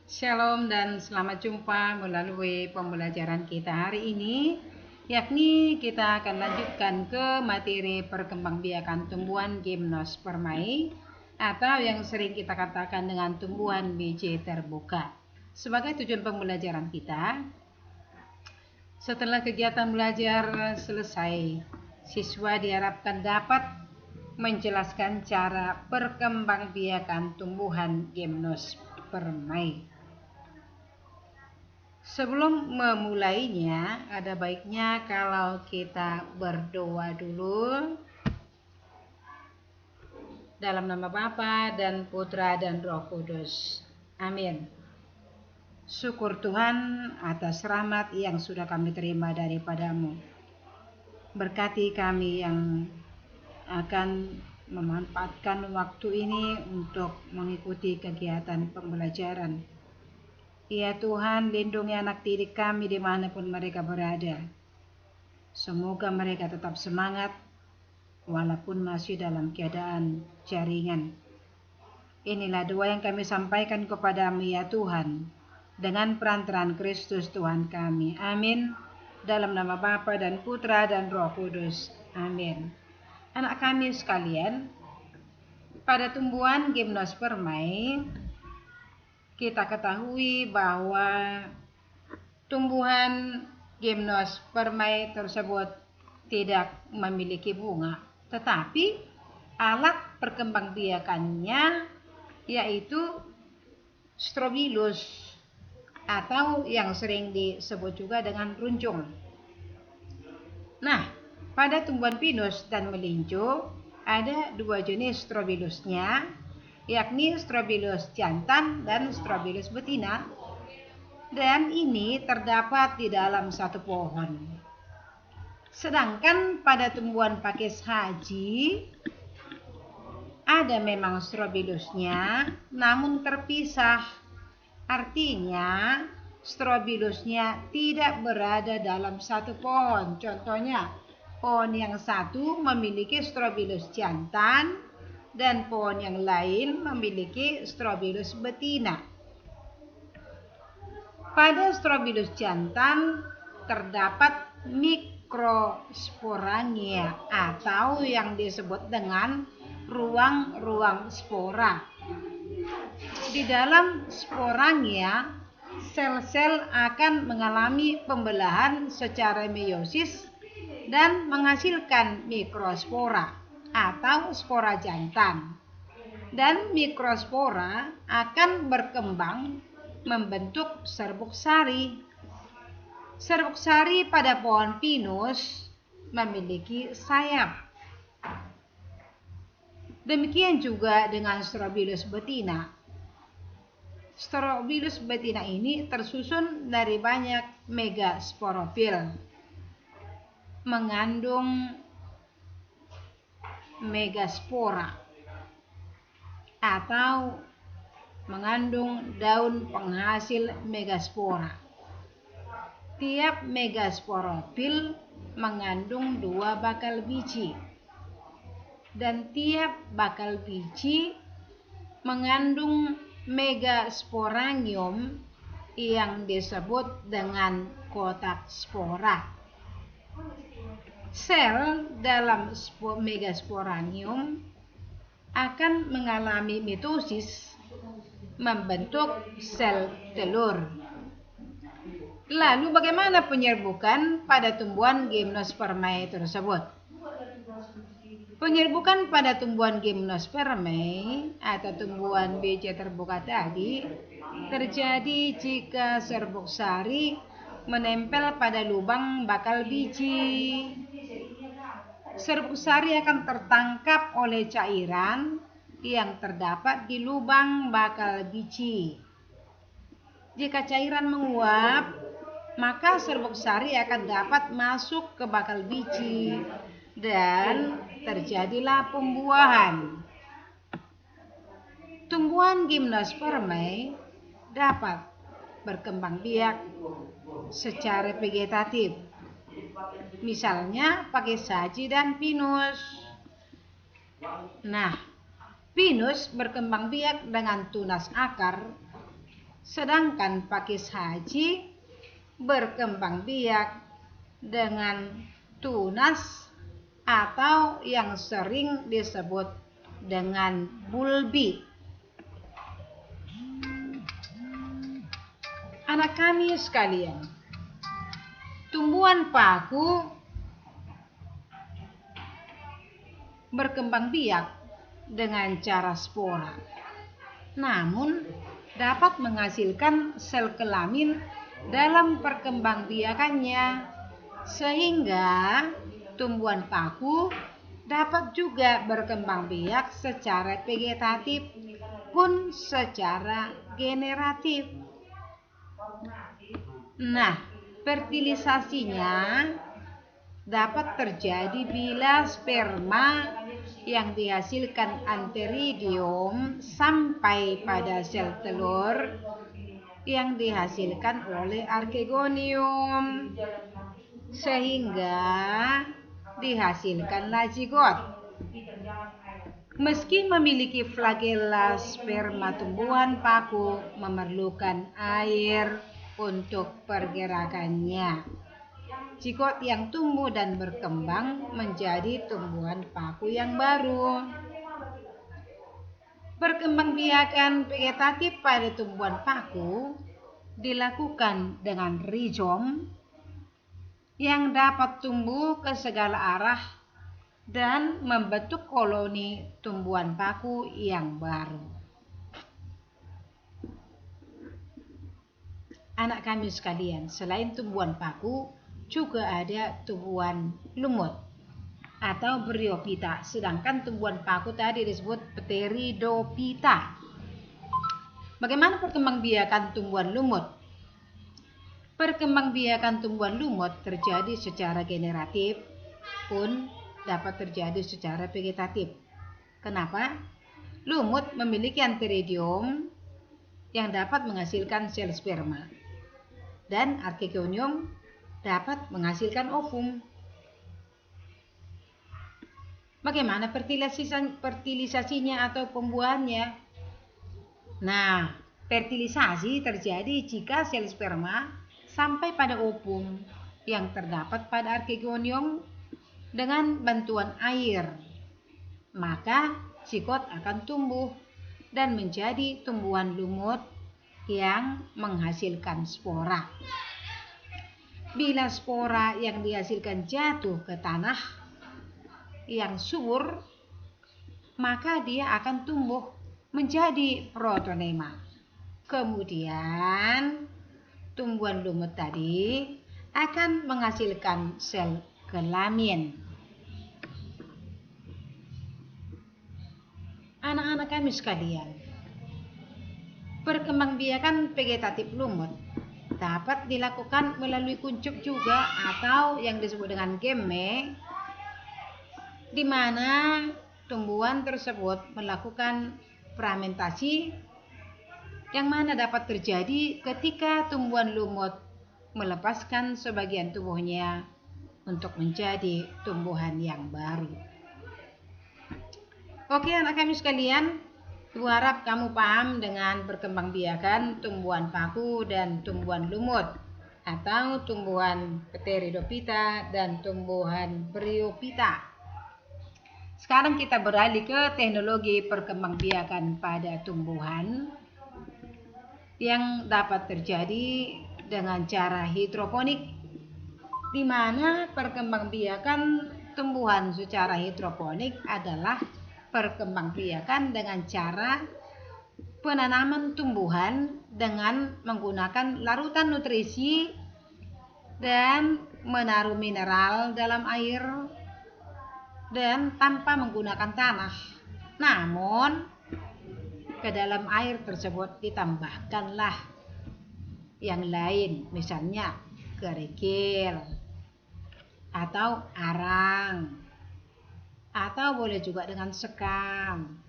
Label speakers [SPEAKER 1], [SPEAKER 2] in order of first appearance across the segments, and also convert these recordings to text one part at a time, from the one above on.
[SPEAKER 1] Shalom dan selamat jumpa melalui pembelajaran kita hari ini, yakni kita akan lanjutkan ke materi perkembangbiakan tumbuhan gimnospermae atau yang sering kita katakan dengan tumbuhan biji terbuka. Sebagai tujuan pembelajaran kita, setelah kegiatan belajar selesai, siswa diharapkan dapat menjelaskan cara perkembangbiakan tumbuhan gimnospermae. Sebelum memulainya, ada baiknya kalau kita berdoa dulu. Dalam nama Bapa dan Putra dan Roh Kudus. Amin. Syukur Tuhan atas rahmat yang sudah kami terima daripadamu. Berkati kami yang akan memanfaatkan waktu ini untuk mengikuti kegiatan pembelajaran. Ya Tuhan, lindungi anak didik kami dimanapun mereka berada. Semoga mereka tetap semangat walaupun masih dalam keadaan jaringan. Inilah doa yang kami sampaikan kepadamu ya Tuhan, dengan perantaraan Kristus Tuhan kami. Amin. Dalam nama Bapa dan Putra dan Roh Kudus. Amin. Anak kami sekalian, pada tumbuhan gimnospermae, kita ketahui bahwa tumbuhan gimnospermae tersebut tidak memiliki bunga, tetapi alat perkembangbiakannya yaitu strobilus atau yang sering disebut juga dengan runcung. Nah, pada tumbuhan pinus dan melinjo ada dua jenis strobilusnya, yakni strobilus jantan dan strobilus betina, dan ini terdapat di dalam satu pohon. Sedangkan pada tumbuhan pakis haji ada memang strobilusnya, namun terpisah. Artinya strobilusnya tidak berada dalam satu pohon. Contohnya, pohon yang satu memiliki strobilus jantan dan pohon yang lain memiliki strobilus betina. Pada strobilus jantan terdapat mikrosporangia atau yang disebut dengan ruang-ruang spora. Di dalam sporangia, sel-sel akan mengalami pembelahan secara meiosis dan menghasilkan mikrospora atau spora jantan. Dan mikrospora akan berkembang membentuk serbuk sari. Serbuk sari pada pohon pinus memiliki sayap. Demikian juga dengan strobilus betina. Strobilus betina ini tersusun dari banyak megasporofil, mengandung megaspora atau mengandung daun penghasil megaspora. Tiap megasporofil mengandung 2 bakal biji, dan tiap bakal biji mengandung megasporangium yang disebut dengan kotak spora. Sel dalam megasporangium akan mengalami mitosis membentuk sel telur. Lalu bagaimana penyerbukan pada tumbuhan gimnospermae tersebut? Penyerbukan pada tumbuhan gimnospermae atau tumbuhan biji terbuka tadi terjadi jika serbuk sari menempel pada lubang bakal biji. Serbuk sari akan tertangkap oleh cairan yang terdapat di lubang bakal biji. Jika cairan menguap, maka serbuk sari akan dapat masuk ke bakal biji dan terjadilah pembuahan. Tumbuhan gimnospermae dapat berkembang biak secara vegetatif, misalnya pakis haji dan pinus. Nah, pinus berkembang biak dengan tunas akar Sedangkan pakis haji berkembang biak dengan tunas atau yang sering disebut dengan bulbi. Anak kami sekalian, tumbuhan paku berkembang biak dengan cara spora, namun dapat menghasilkan sel kelamin dalam perkembangbiakannya, sehingga tumbuhan paku dapat juga berkembang biak secara vegetatif pun secara generatif. Nah, fertilisasinya dapat terjadi bila sperma yang dihasilkan antheridium sampai pada sel telur yang dihasilkan oleh archegonium, sehingga dihasilkanlah zigot. Meski memiliki flagella, sperma tumbuhan paku memerlukan air untuk pergerakannya. Zigot yang tumbuh dan berkembang menjadi tumbuhan paku yang baru. Perkembangbiakan vegetatif pada tumbuhan paku dilakukan dengan rizom yang dapat tumbuh ke segala arah dan membentuk koloni tumbuhan paku yang baru. Anak kami sekalian, selain tumbuhan paku, juga ada tumbuhan lumut atau bryophyta, sedangkan tumbuhan paku tadi disebut Pteridophyta. Bagaimana perkembangbiakan tumbuhan lumut? Perkembangbiakan tumbuhan lumut terjadi secara generatif pun dapat terjadi secara vegetatif. Kenapa? Lumut memiliki antheridium yang dapat menghasilkan sel sperma, dan archegonium dapat menghasilkan ovum. Bagaimana fertilisasinya atau pembuahannya? Nah, fertilisasi terjadi jika sel sperma sampai pada ovum yang terdapat pada archegonium dengan bantuan air, maka zigot akan tumbuh dan menjadi tumbuhan lumut yang menghasilkan spora. Bila spora yang dihasilkan jatuh ke tanah yang subur, maka dia akan tumbuh menjadi protonema. Kemudian tumbuhan lumut tadi akan menghasilkan sel kelamin. Anak-anak kami sekalian, perkembangbiakan vegetatif lumut dapat dilakukan melalui kuncup juga atau yang disebut dengan gemme, di mana tumbuhan tersebut melakukan fragmentasi yang mana dapat terjadi ketika tumbuhan lumut melepaskan sebagian tubuhnya untuk menjadi tumbuhan yang baru. Oke anak kami sekalian, Ibu harap kamu paham dengan perkembangbiakan tumbuhan paku dan tumbuhan lumut atau tumbuhan Pteridophyta dan tumbuhan Bryophyta. Sekarang kita beralih ke teknologi perkembangbiakan pada tumbuhan yang dapat terjadi dengan cara hidroponik, di mana perkembangbiakan tumbuhan secara hidroponik adalah perkembangbiakan dengan cara penanaman tumbuhan dengan menggunakan larutan nutrisi dan menaruh mineral dalam air dan tanpa menggunakan tanah. Namun ke dalam air tersebut ditambahkanlah yang lain, misalnya kerikil atau arang, atau boleh juga dengan sekam,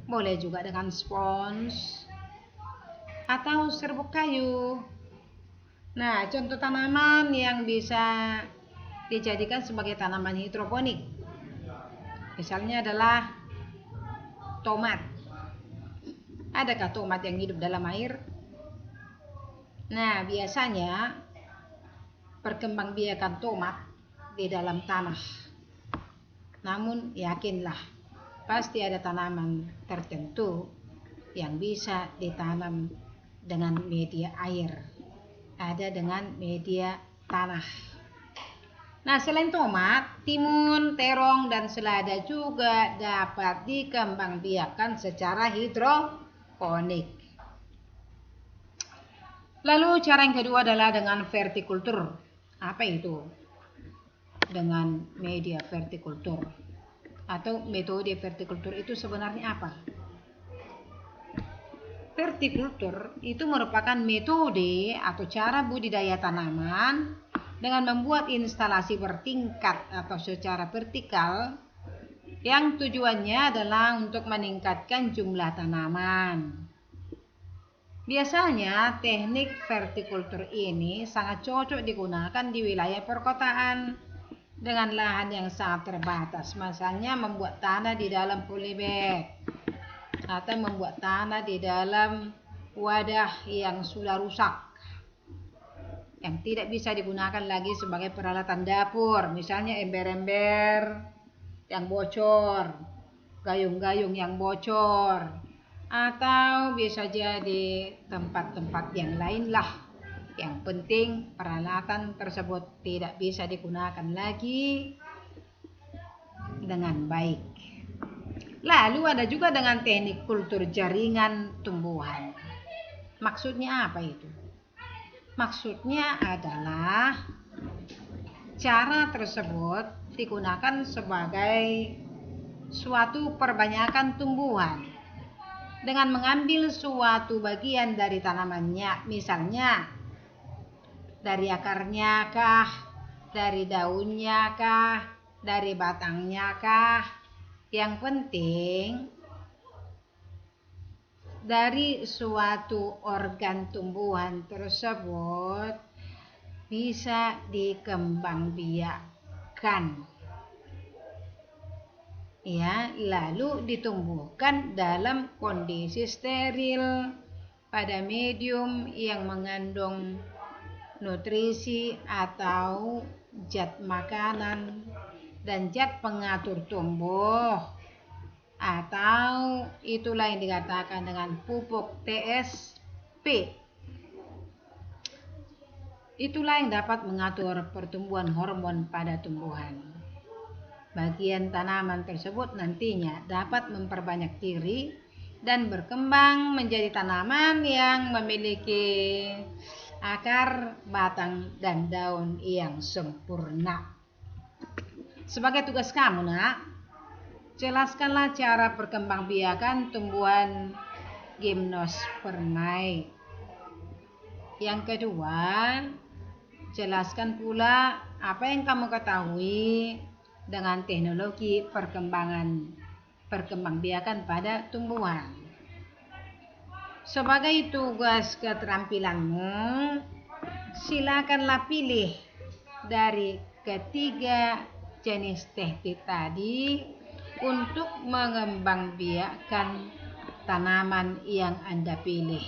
[SPEAKER 1] boleh juga dengan spons atau serbuk kayu. Nah, contoh tanaman yang bisa dijadikan sebagai tanaman hidroponik misalnya adalah tomat. Adakah tomat yang hidup dalam air? Nah, biasanya perkembangbiakan tomat di dalam tanah. Namun yakinlah, pasti ada tanaman tertentu yang bisa ditanam dengan media air, ada dengan media tanah. Nah, selain tomat, timun, terong, dan selada juga dapat dikembangbiakan secara hidroponik. Lalu cara yang kedua adalah dengan vertikultur. Apa itu? Dengan media vertikultur atau metode vertikultur itu sebenarnya apa? Vertikultur itu merupakan metode atau cara budidaya tanaman dengan membuat instalasi bertingkat atau secara vertikal yang tujuannya adalah untuk meningkatkan jumlah tanaman. Biasanya teknik vertikultur ini sangat cocok digunakan di wilayah perkotaan dengan lahan yang sangat terbatas. Misalnya membuat tanah di dalam polybag atau membuat tanah di dalam wadah yang sudah rusak, yang tidak bisa digunakan lagi sebagai peralatan dapur, misalnya ember-ember yang bocor, gayung-gayung yang bocor, atau bisa jadi tempat-tempat yang lain lah. Yang penting peralatan tersebut tidak bisa digunakan lagi dengan baik. Lalu ada juga dengan teknik kultur jaringan tumbuhan. Maksudnya apa itu? Maksudnya adalah cara tersebut digunakan sebagai suatu perbanyakan tumbuhan dengan mengambil suatu bagian dari tanamannya, misalnya dari akarnya kah, dari daunnya kah, dari batangnya kah. Yang penting dari suatu organ tumbuhan tersebut bisa dikembangbiakkan, ya, lalu ditumbuhkan dalam kondisi steril pada medium yang mengandung nutrisi atau zat makanan dan zat pengatur tumbuh, atau itulah yang dikatakan dengan pupuk TSP. Itulah yang dapat mengatur pertumbuhan hormon pada tumbuhan. Bagian tanaman tersebut nantinya dapat memperbanyak diri dan berkembang menjadi tanaman yang memiliki akar, batang, dan daun yang sempurna. Sebagai tugas kamu, nak, jelaskanlah cara perkembangbiakan tumbuhan Gymnospermae. Yang kedua, jelaskan pula apa yang kamu ketahui dengan teknologi perkembangbiakan pada tumbuhan. Sebagai tugas keterampilanmu, silakanlah pilih dari ketiga jenis teknik tadi untuk mengembangbiakkan tanaman yang Anda pilih.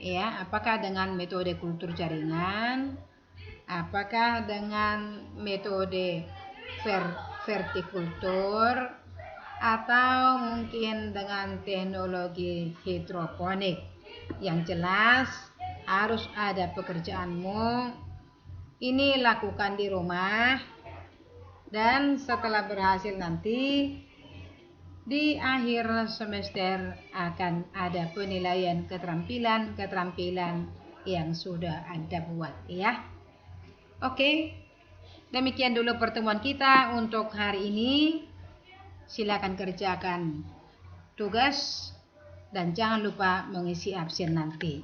[SPEAKER 1] Ya, apakah dengan metode kultur jaringan, apakah dengan metode vertikultur, atau mungkin dengan teknologi hidroponik. Yang jelas harus ada pekerjaanmu. Ini lakukan di rumah, dan setelah berhasil nanti di akhir semester akan ada penilaian keterampilan yang sudah Anda buat, ya. Oke, demikian dulu pertemuan kita untuk hari ini. Silakan kerjakan tugas dan jangan lupa mengisi absen nanti.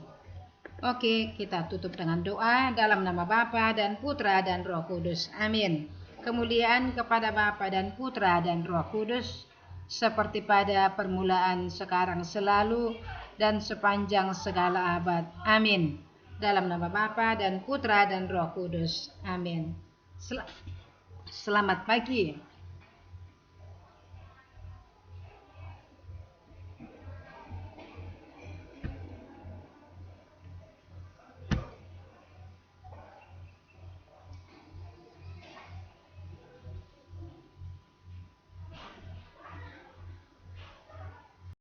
[SPEAKER 1] Oke, kita tutup dengan doa dalam nama Bapa dan Putra dan Roh Kudus. Amin. Kemuliaan kepada Bapa dan Putra dan Roh Kudus, seperti pada permulaan, sekarang, selalu, dan sepanjang segala abad. Amin. Dalam nama Bapa dan Putra dan Roh Kudus. Amin. Selamat pagi.